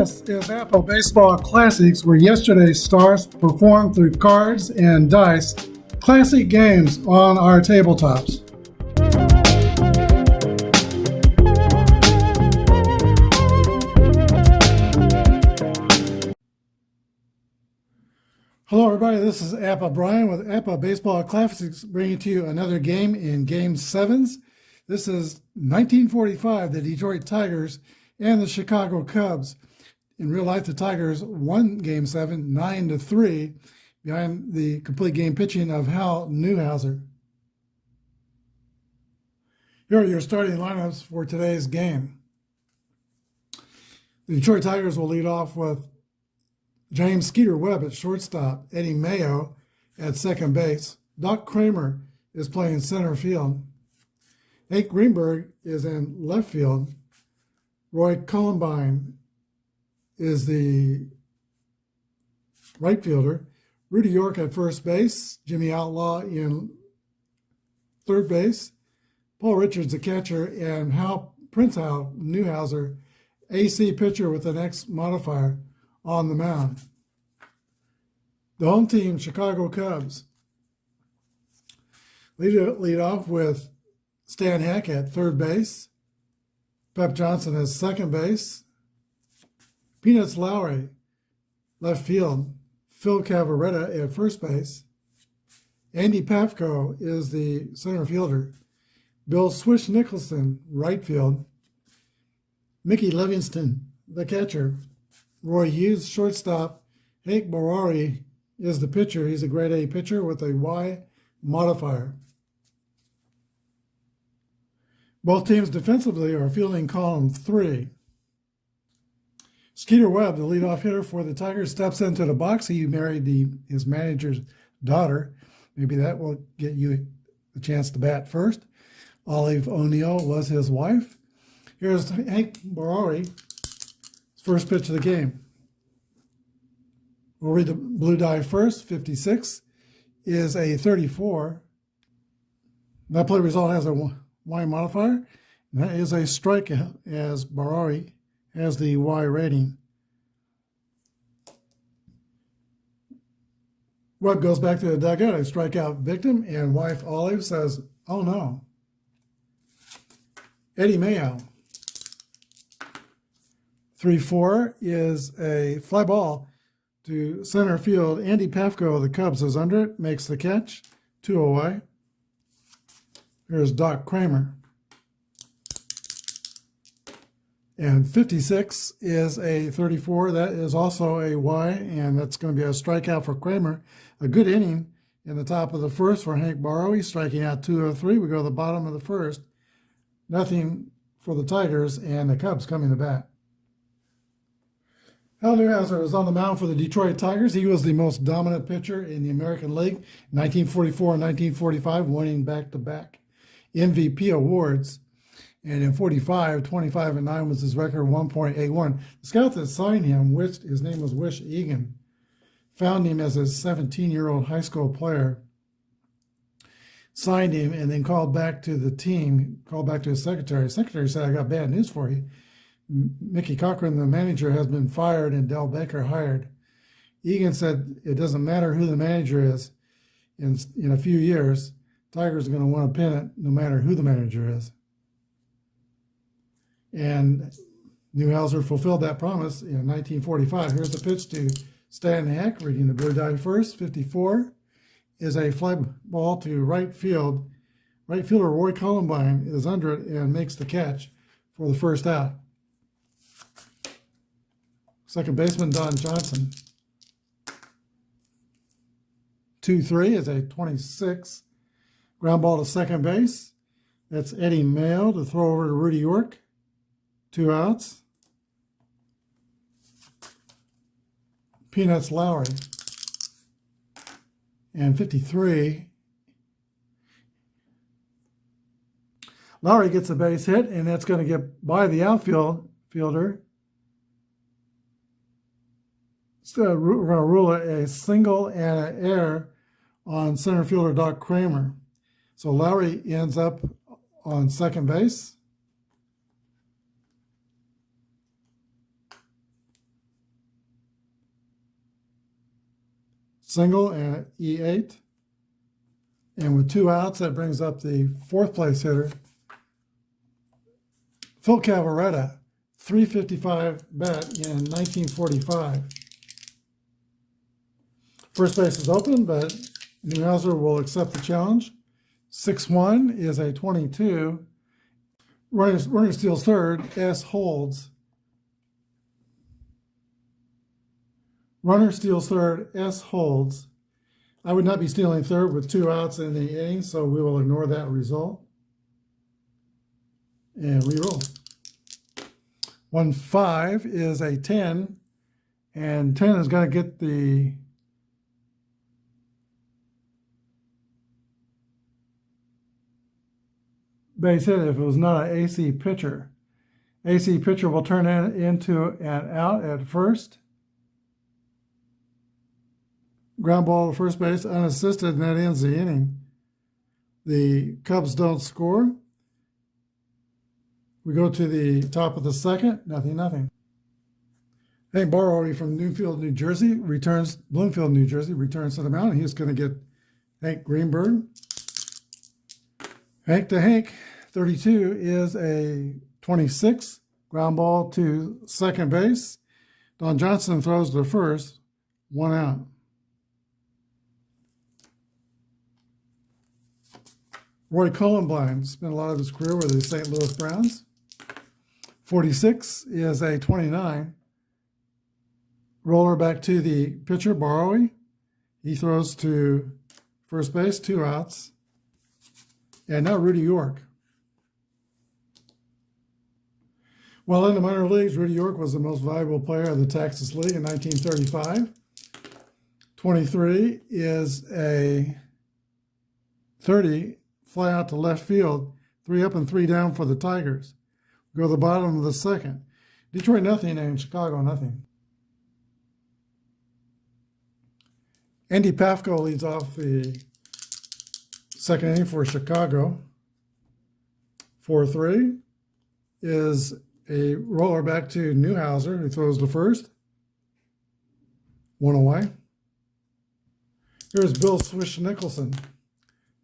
This is Apba Baseball Classics, where yesterday's stars performed through cards and dice, classic games on our tabletops. Hello everybody, this is Apba Brian with Apba Baseball Classics, bringing to you another game in Game 7s. This is 1945, the Detroit Tigers and the Chicago Cubs. In real life, the Tigers won Game 7, 9-3, behind the complete game pitching of Hal Newhouser. Here are your starting lineups for today's game. The Detroit Tigers will lead off with James Skeeter Webb at shortstop, Eddie Mayo at second base. Doc Kramer is playing center field. Hank Greenberg is in left field. Roy Columbine is the right fielder. Rudy York at first base. Jimmy Outlaw in third base. Paul Richards, the catcher, and Prince Hal Newhouser, AC pitcher with an X modifier, on the mound. The home team, Chicago Cubs, lead off with Stan Heck at third base. Pep Johnson at second base. Peanuts Lowry, left field. Phil Cavaretta at first base. Andy Pafko is the center fielder. Bill Swish Nicholson, right field. Mickey Livingston, the catcher. Roy Hughes, shortstop. Hank Borowy is the pitcher. He's a grade A pitcher with a Y modifier. Both teams defensively are fielding column 3. Skeeter Webb, the leadoff hitter for the Tigers, steps into the box. He married his manager's daughter. Maybe that will get you the chance to bat first. Olive O'Neill was his wife. Here's Hank Borowy, first pitch of the game. We'll read the blue die first. 56 is a 34. That play result has a Y modifier. And that is a strikeout, as Borowy has the Y rating. Webb goes back to the dugout, a strikeout victim, and wife Olive says, "Oh no." Eddie Mayo. 3-4 is a fly ball to center field. Andy Pafko of the Cubs is under it, makes the catch, 2 away. Here's Doc Kramer. And 56 is a 34. That is also a Y, and that's going to be a strikeout for Kramer. A good inning in the top of the first for Hank Borowy, striking out 2 of 3. We go to the bottom of the first. Nothing for the Tigers, and the Cubs coming to bat. Hal Newhouser was on the mound for the Detroit Tigers. He was the most dominant pitcher in the American League in 1944 and 1945, winning back-to-back MVP awards. And in 45, 25-9 was his record, 1.81. The scout that signed him, his name was Wish Egan, found him as a 17-year-old high school player, signed him, and then called back to the team, called back to his secretary. His secretary said, "I got bad news for you. Mickey Cochran, the manager, has been fired and Del Baker hired." Egan said, "It doesn't matter who the manager is. In a few years, Tigers are going to win a pennant no matter who the manager is." And Newhouser fulfilled that promise in 1945. Here's the pitch to Stan Heck, reading the blue die first. 54 is a fly ball to right field. Right fielder Roy Columbine is under it and makes the catch for the first out. Second baseman Don Johnson. 2-3 is a 26. Ground ball to second base. That's Eddie Mayo to throw over to Rudy York. 2 outs. Peanuts Lowry. And 53. Lowry gets a base hit, and that's going to get by the outfielder. So we're going to rule a single and an error on center fielder Doc Kramer. So Lowry ends up on second base. single and E8. And with 2 outs, that brings up the 4th place hitter, Phil Cavaretta, .355 bat in 1945. First base is open, but Newhouser will accept the challenge. 6-1 is a 22. Runner steals third, S holds. Runner steals third, S holds. I would not be stealing third with 2 outs in the inning, so we will ignore that result. And re-roll. 1-5 is a 10, and 10 is going to get the base hit if it was not an AC pitcher. AC pitcher will turn it into an out at first. Ground ball to first base, unassisted, and that ends the inning. The Cubs don't score. We go to the top of the second, 0-0. Hank Borowy from Bloomfield, New Jersey, returns to the mound. He's going to get Hank Greenberg. Hank to Hank, 32 is a 26. Ground ball to second base. Don Johnson throws to first, 1 out. Roy Columbine spent a lot of his career with the St. Louis Browns. 46 is a 29. Roller back to the pitcher, Borowy. He throws to first base, 2 outs. And now Rudy York. While in the minor leagues, Rudy York was the most valuable player of the Texas League in 1935. 23 is a 30. Fly out to left field, 3 up and 3 down for the Tigers. Go to the bottom of the second. Detroit 0 and Chicago 0. Andy Pafko leads off the second inning for Chicago. 4-3 is a roller back to Newhouser, who throws to first. 1 away. Here's Bill Swish Nicholson.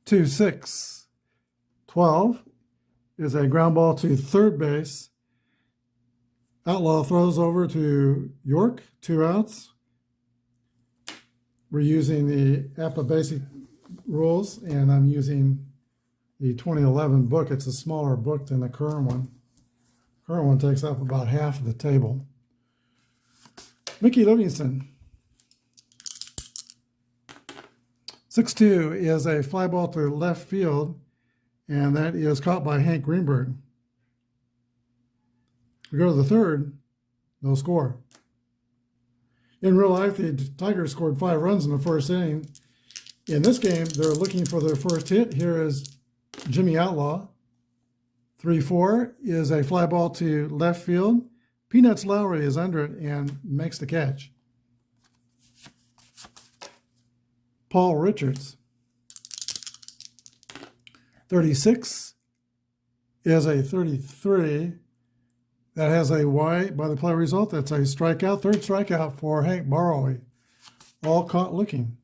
2-6. 12 is a ground ball to third base. Outlaw throws over to York, 2 outs. We're using the Apba basic rules, and I'm using the 2011 book. It's a smaller book than the current one. The current one takes up about half of the table. Mickey Livingston. 6-2 is a fly ball to left field, and that is caught by Hank Greenberg. We go to the third, no score. In real life, the Tigers scored 5 runs in the first inning. In this game, they're looking for their first hit. Here is Jimmy Outlaw. 3-4 is a fly ball to left field. Peanuts Lowry is under it and makes the catch. Paul Richards. 36 is a 33. That has a Y by the play result. That's a strikeout. 3rd strikeout for Hank Borowy. All caught looking.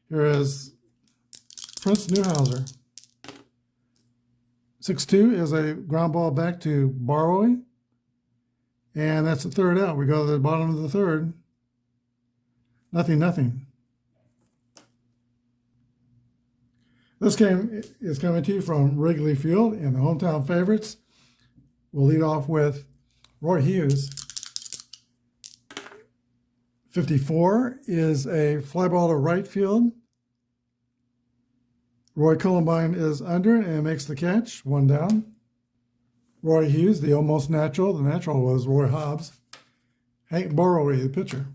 Here is Prince Newhouser. 6-2 is a ground ball back to Borowy. And that's the 3rd out. We go to the bottom of the 3rd. 0-0. This game is coming to you from Wrigley Field, and the hometown favorites will lead off with Roy Hughes. 54 is a fly ball to right field. Roy Columbine is under and makes the catch, 1 down. Roy Hughes, the almost natural. The natural was Roy Hobbs. Hank Borowy, the pitcher.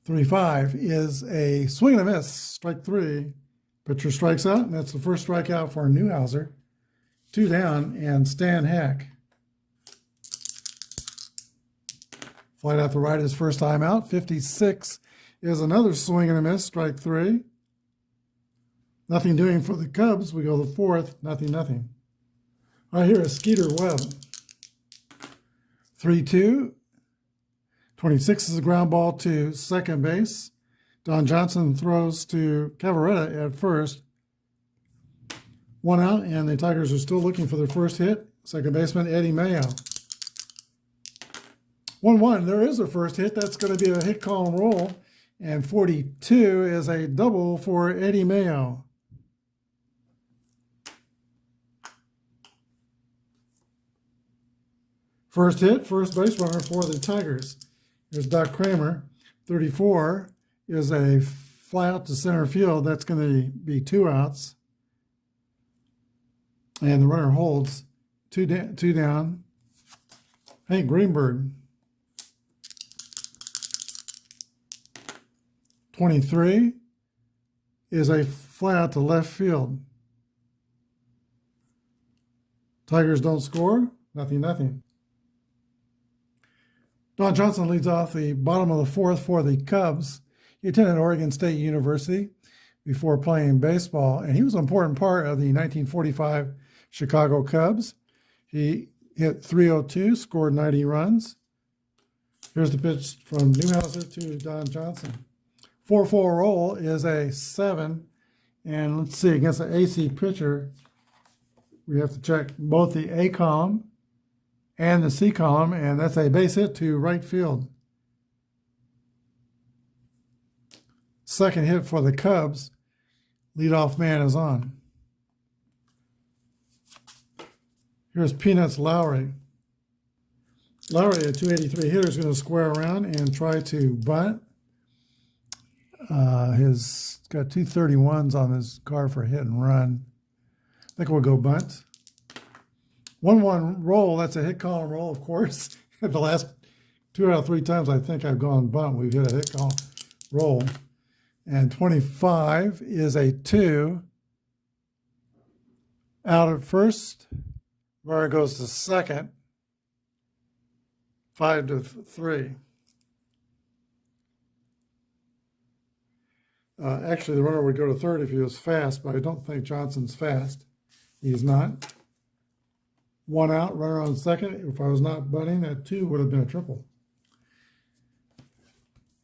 3-5 is a swing and a miss, strike 3. Pitcher strikes out, and that's the first strikeout for Newhouser. 2 down, and Stan Hack. Flight out to right his first time out. 56 is another swing and a miss, strike 3. Nothing doing for the Cubs. We go to the 4th, 0-0. All right, here is Skeeter Webb. 3-2. 26 is a ground ball to second base. Don Johnson throws to Cavaretta at first. One out, and the Tigers are still looking for their first hit. Second baseman Eddie Mayo. 1-1, there is a first hit. That's going to be a hit, column roll. And 42 is a double for Eddie Mayo. First hit, first base runner for the Tigers. Here's Doc Kramer. 34 is a fly out to center field. That's going to be 2 outs. And the runner holds 2 down. Hank Greenberg. 23 is a fly out to left field. Tigers don't score. Nothing. Don Johnson leads off the bottom of the 4th for the Cubs. He attended Oregon State University before playing baseball, and he was an important part of the 1945 Chicago Cubs. He hit .302, scored 90 runs. Here's the pitch from Newhouser to Don Johnson. 4-4 roll is a 7, and let's see, against an AC pitcher, we have to check both the A column and the C column, and that's a base hit to right field. Second hit for the Cubs. Leadoff man is on. Here's Peanuts Lowry. Lowry, a 283 hitter, is going to square around and try to bunt. He's got 231s on his card for hit and run. I think we'll go bunt. 1-1 roll, that's a hit, column roll, of course. The last 2 out of 3 times I think I've gone bunt, we've hit a hit, column roll. And 25 is a 2. Out at first, runner goes to second. 5-3. Actually, the runner would go to third if he was fast, but I don't think Johnson's fast. He's not. 1 out, runner on second. If I was not bunting, that 2 would have been a triple.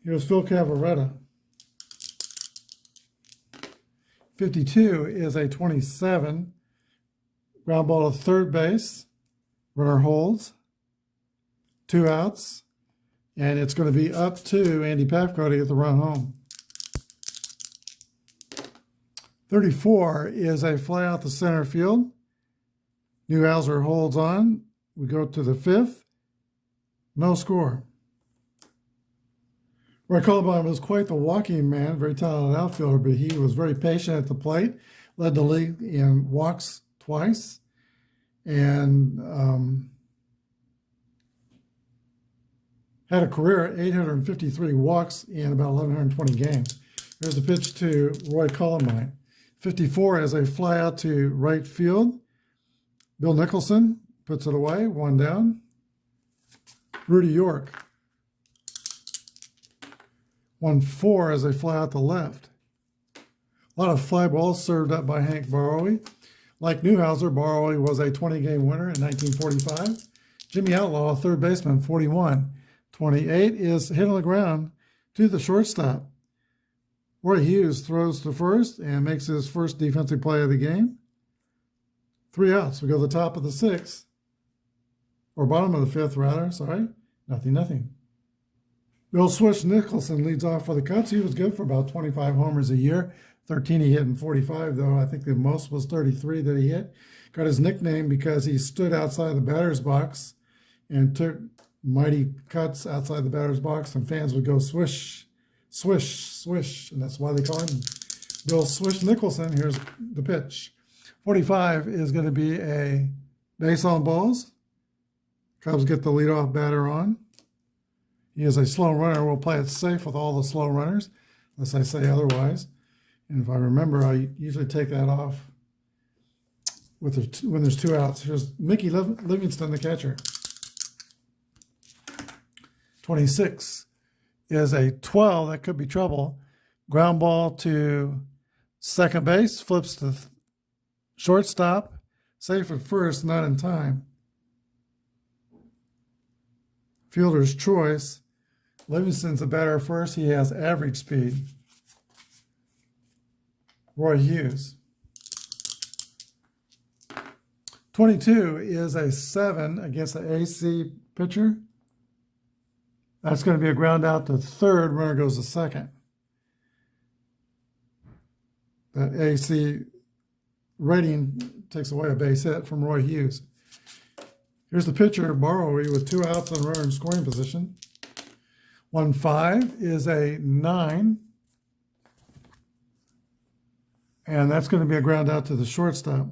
Here's Phil Cavaretta. 52 is a 27. Ground ball to third base. Runner holds. 2 outs. And it's going to be up to Andy Pafko to get the run home. 34 is a fly out to center field. Newhouser holds on. We go to the 5th. No score. Roy Cullenbaum was quite the walking man, very talented outfielder, but he was very patient at the plate, led the league in walks twice, and had a career at 853 walks in about 1,120 games. Here's the pitch to Roy Cullenbaum. 54 as a fly out to right field. Bill Nicholson puts it away, 1 down. Rudy York. 1-4 as a fly out to left. A lot of fly balls served up by Hank Borowy. Like Newhouser, Borowy was a 20-game winner in 1945. Jimmy Outlaw, third baseman, 41. 28 is hit on the ground to the shortstop. Roy Hughes throws to first and makes his first defensive play of the game. 3 outs. We go to the top of the 6th, or bottom of the 5th, rather. Sorry. 0-0. Bill Swish Nicholson leads off for the Cubs. He was good for about 25 homers a year. 13 he hit in 45, though. I think the most was 33 that he hit. Got his nickname because he stood outside the batter's box and took mighty cuts outside the batter's box, and fans would go swish, swish, swish, and that's why they call him Bill Swish Nicholson. Here's the pitch. 45 is going to be a base on balls. Cubs get the leadoff batter on. He is a slow runner. We'll play it safe with all the slow runners, unless I say otherwise. And if I remember, I usually take that off with when there's 2 outs. Here's Mickey Livingston, the catcher. 26 is a 12. That could be trouble. Ground ball to second base, flips to shortstop, safe at first, not in time. Fielder's choice. Livingston's the batter first. He has average speed. Roy Hughes. 22 is a 7 against the AC pitcher. That's going to be a ground out to third. Runner goes to second. That AC rating takes away a base hit from Roy Hughes. Here's the pitcher, Barrowy, with 2 outs and a runner in scoring position. 1-5 is a 9. And that's going to be a ground out to the shortstop.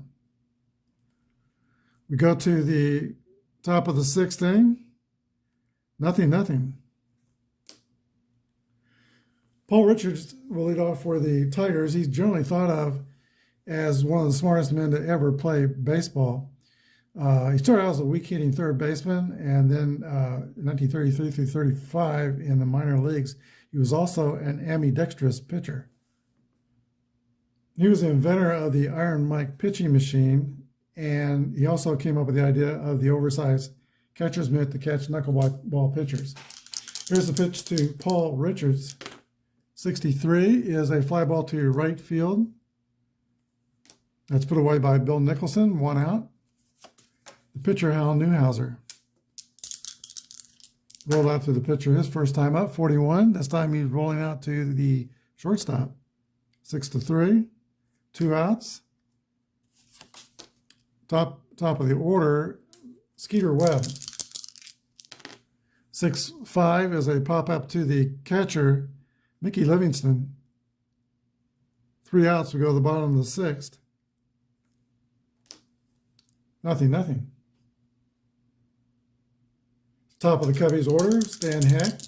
We go to the top of the 6th inning. Nothing. Paul Richards will lead off for the Tigers. He's generally thought of as one of the smartest men to ever play baseball. He started out as a weak-hitting third baseman, and then in 1933 through 35 in the minor leagues, he was also an ambidextrous pitcher. He was the inventor of the Iron Mike pitching machine, and he also came up with the idea of the oversized catcher's mitt to catch knuckleball pitchers. Here's the pitch to Paul Richards. 63 is a fly ball to right field. That's put away by Bill Nicholson, 1 out. The pitcher, Hal Newhouser. Rolled out to the pitcher his first time up, 41. This time he's rolling out to the shortstop. 6-3, 2 outs. Top of the order, Skeeter Webb. 6-5 is a pop up to the catcher, Mickey Livingston. 3 outs, we go to the bottom of the 6th. Nothing. Top of the Cubbies order, Stan Heck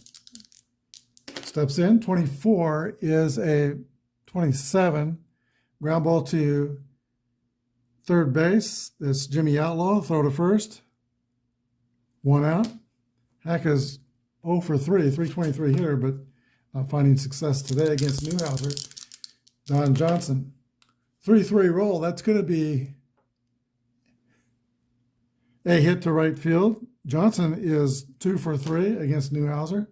steps in. 24 is a 27. Ground ball to third base. That's Jimmy Outlaw. Throw to first. 1 out. Heck is 0 for 3, 323 hitter, but not finding success today against Newhouser. Don Johnson. 3-3 roll. That's going to be a hit to right field. Johnson is 2 for 3 against Newhouser.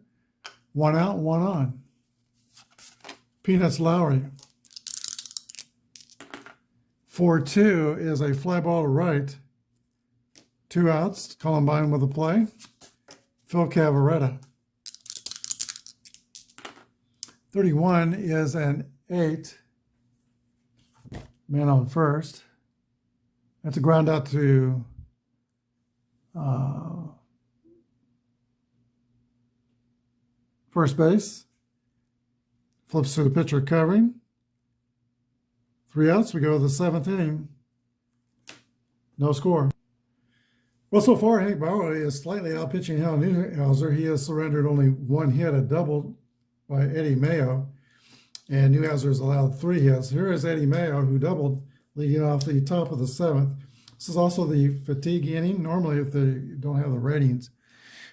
1 out, 1 on. Peanuts Lowry. 4-2 is a fly ball to right. 2 outs. Columbine with a play. Phil Cavaretta. 31 is an 8. Man on first. That's a ground out to first base. Flips to the pitcher covering. 3 outs. We go to the 7th inning. No score. Well, so far, Hank Bauer is slightly outpitching Hal Newhouser. He has surrendered only 1 hit, a double by Eddie Mayo. And Newhouser has allowed 3 hits. Here is Eddie Mayo, who doubled, leading off the top of the 7th. This is also the fatigue inning. Normally, if they don't have the ratings,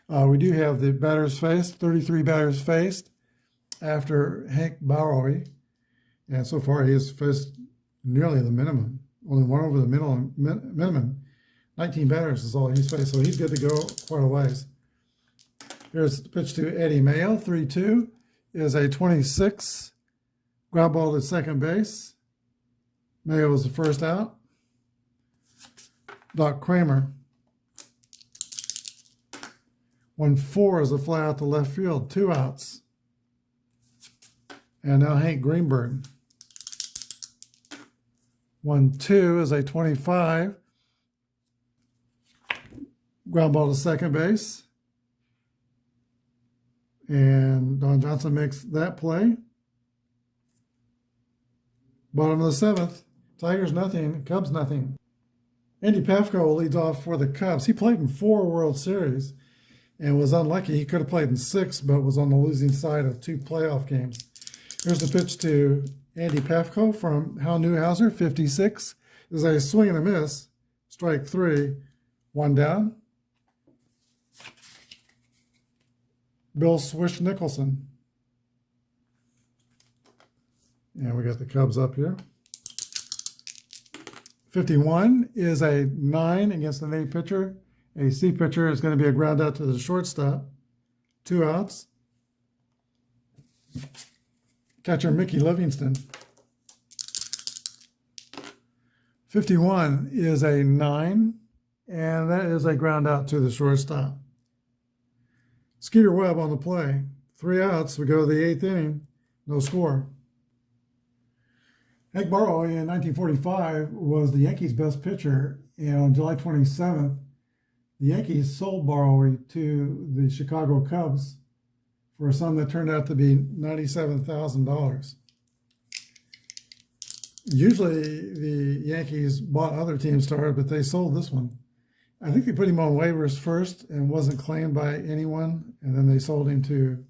we do have the batters faced, 33 batters faced after Hank Bauer. And so far, he has faced nearly the minimum. Only 1 over the minimum. 19 batters is all he's faced, so he's good to go quite a ways. Here's the pitch to Eddie Mayo. 3-2 is a 26. Ground ball to second base. Mayo was the first out. Doc Kramer. 1-4 is a fly out to left field. 2 outs. And now Hank Greenberg. 1-2 is a 25. Ground ball to second base. And Don Johnson makes that play. Bottom of the 7th. Tigers nothing, Cubs nothing. Andy Pafko leads off for the Cubs. He played in 4 World Series and was unlucky. He could have played in 6, but was on the losing side of 2 playoff games. Here's the pitch to Andy Pafko from Hal Newhouser. 56 is a swing and a miss. Strike 3. 1 down. Bill Swish Nicholson. And we got the Cubs up here. 51 is a 9 against an A pitcher. A C pitcher is going to be a ground out to the shortstop. 2 outs. Catcher Mickey Livingston. 51 is a 9, and that is a ground out to the shortstop. Skeeter Webb on the play. 3 outs. We go to the 8th inning. No score. Hank Barrow in 1945 was the Yankees' best pitcher, and on July 27th, the Yankees sold Barrow to the Chicago Cubs for a sum that turned out to be $97,000. Usually the Yankees bought other teams' stars, but they sold this one. I think they put him on waivers first and wasn't claimed by anyone, and then they sold him to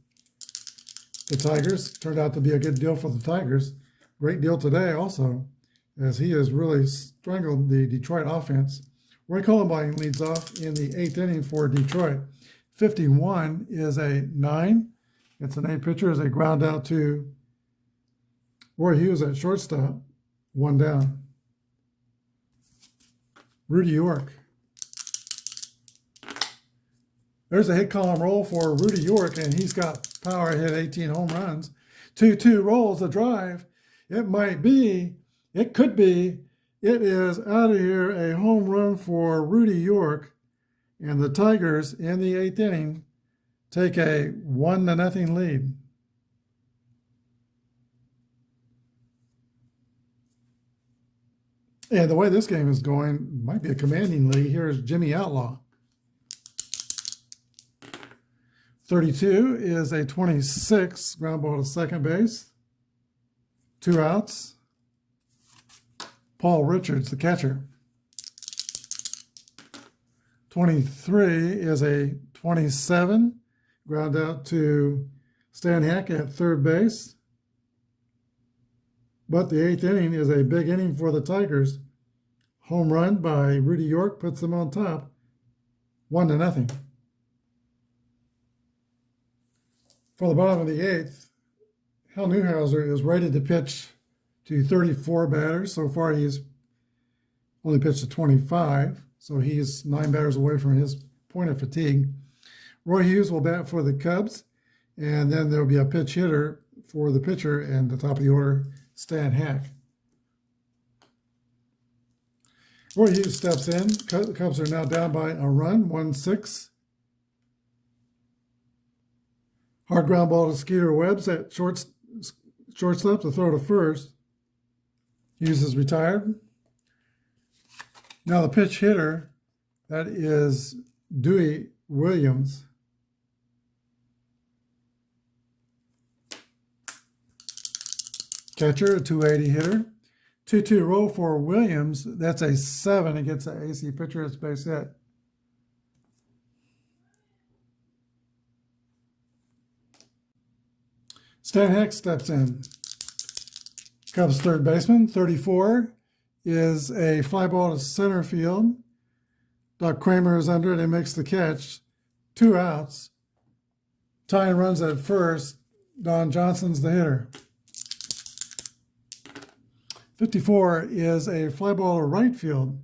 the Tigers. Turned out to be a good deal for the Tigers. Great deal today also, as he has really strangled the Detroit offense. Roy Columbine leads off in the 8th inning for Detroit. 51 is a 9. It's an 8 pitcher as a ground out to Roy Hughes at shortstop. 1 down. Rudy York. There's a hit column roll for Rudy York, and he's got power, hit 18 home runs. 2-2 rolls, a drive. It might be, it could be, it is out of here, a home run for Rudy York. And the Tigers in the 8th inning take a 1-0 lead. And the way this game is going, might be a commanding lead. Here's Jimmy Outlaw. 32 is a 26, ground ball to second base. 2 outs. Paul Richards, the catcher. 23 is a 27, ground out to Stan Hack at third base. But the 8th inning is a big inning for the Tigers. Home run by Rudy York puts them on top, 1-0. For the bottom of the 8th, Hal Newhouser is rated to pitch to 34 batters. So far, he's only pitched to 25, so he's 9 batters away from his point of fatigue. Roy Hughes will bat for the Cubs, and then there'll be a pitch hitter for the pitcher, and the top of the order, Stan Hack. Roy Hughes steps in. The Cubs are now down by a run, 1-6. Hard ground ball to Skeeter Webb at shortstop to throw to first. Hughes is retired. Now the pitch hitter, that is Dewey Williams. Catcher, a 280 hitter. 2-2 roll for Williams. That's a 7 against the AC pitcher. It's base hit. Stan Hack steps in. Cubs third baseman, 34, is a fly ball to center field. Doc Kramer is under it and makes the catch. 2 outs. Tying runs at first. Don Johnson's the hitter. 54 is a fly ball to right field,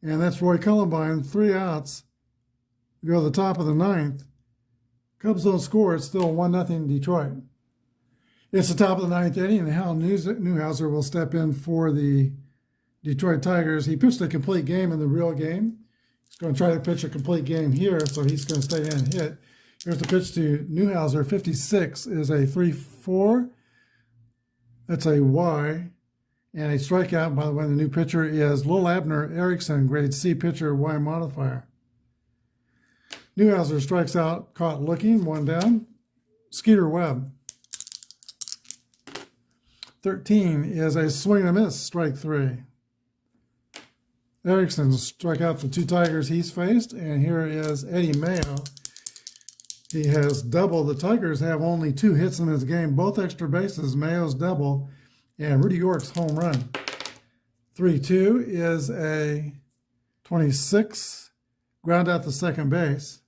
and that's Roy Columbine, 3 outs. We go to the top of the 9th. Cubs don't score. It's still 1-0 Detroit. It's the top of the 9th inning, and Hal Newhouser will step in for the Detroit Tigers. He pitched a complete game in the real game. He's going to try to pitch a complete game here, so he's going to stay in and hit. Here's the pitch to Newhouser. 56 is a 3-4. That's a Y. And a strikeout, by the way, the new pitcher is Lil Abner Erickson, grade C pitcher, Y modifier. Newhouser strikes out, caught looking, 1 down. Skeeter Webb. 13 is a swing and a miss, strike 3. Erickson struck out the 2 Tigers he's faced, and here is Eddie Mayo. He has doubled. The Tigers have only 2 hits in this game, both extra bases, Mayo's double, and Rudy York's home run. 3-2 is a 26, ground out to second base.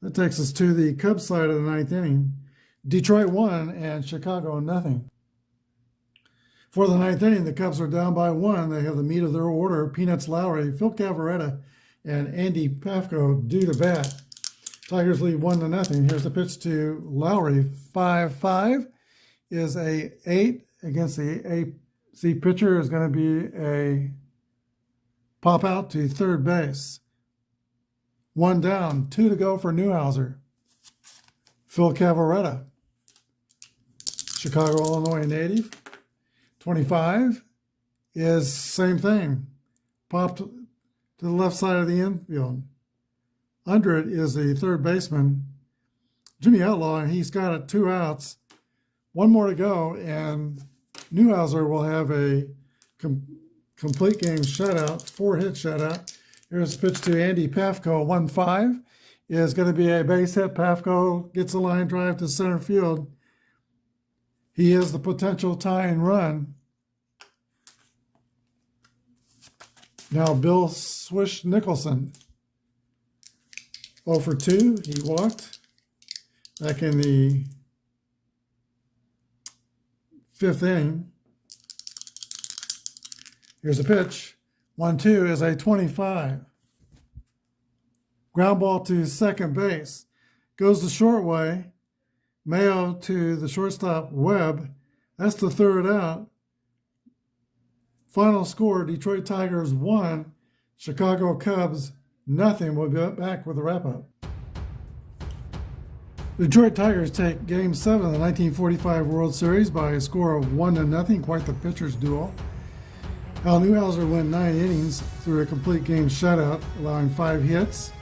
That takes us to the Cubs side of the 9th inning. Detroit 1 and Chicago 0. For the 9th inning, the Cubs are down by 1. They have the meat of their order. Peanuts Lowry, Phil Cavaretta, and Andy Pafko due to bat. Tigers lead 1-0. Here's the pitch to Lowry. 5-5 is a 8 against the AC pitcher is going to be a pop out to third base. 1 down, 2 to go for Newhouser. Phil Cavaretta, Chicago, Illinois native. 25 is same thing. Popped to the left side of the infield. Under it is the third baseman, Jimmy Outlaw, and he's got it 2 outs. 1 more to go, and Newhouser will have a complete game shutout, 4-hit shutout. Here's a pitch to Andy Pafko. 1-5 is going to be a base hit. Pafko gets a line drive to center field. He is the potential tying run. Now Bill Swish Nicholson. 0 for 2. He walked back in the 5th inning. Here's a pitch. 1-2 is a 25. Ground ball to second base. Goes the short way. Mayo to the shortstop, Webb. That's the 3rd out. Final score, Detroit Tigers 1, Chicago Cubs nothing. We'll be back with a wrap-up. The Detroit Tigers take Game 7 of the 1945 World Series by a score of 1-0, quite the pitcher's duel. Al Newhouser went 9 innings through a complete game shutout, allowing 5 hits,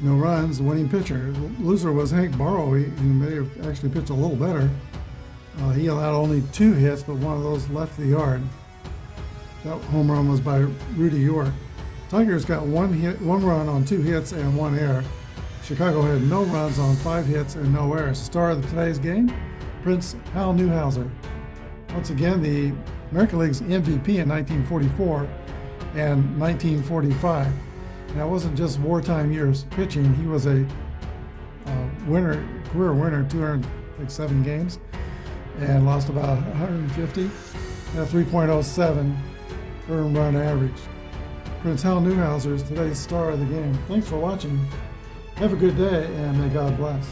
no runs. The winning pitcher. The loser was Hank Barrow, who may have actually pitched a little better. He allowed only 2 hits, but one of those left the yard. That home run was by Rudy York. Tigers got 1 run on 2 hits and 1 error. Chicago had no runs on 5 hits and no errors. Star of today's game, Prince Hal Newhouser. Once again, the American League's MVP in 1944 and 1945. And that wasn't just wartime years pitching. He was a career winner, 207 games, and lost about 150. At 3.07 earned run average. Prince Hal Newhouser is today's star of the game. Thanks for watching. Have a good day, and may God bless.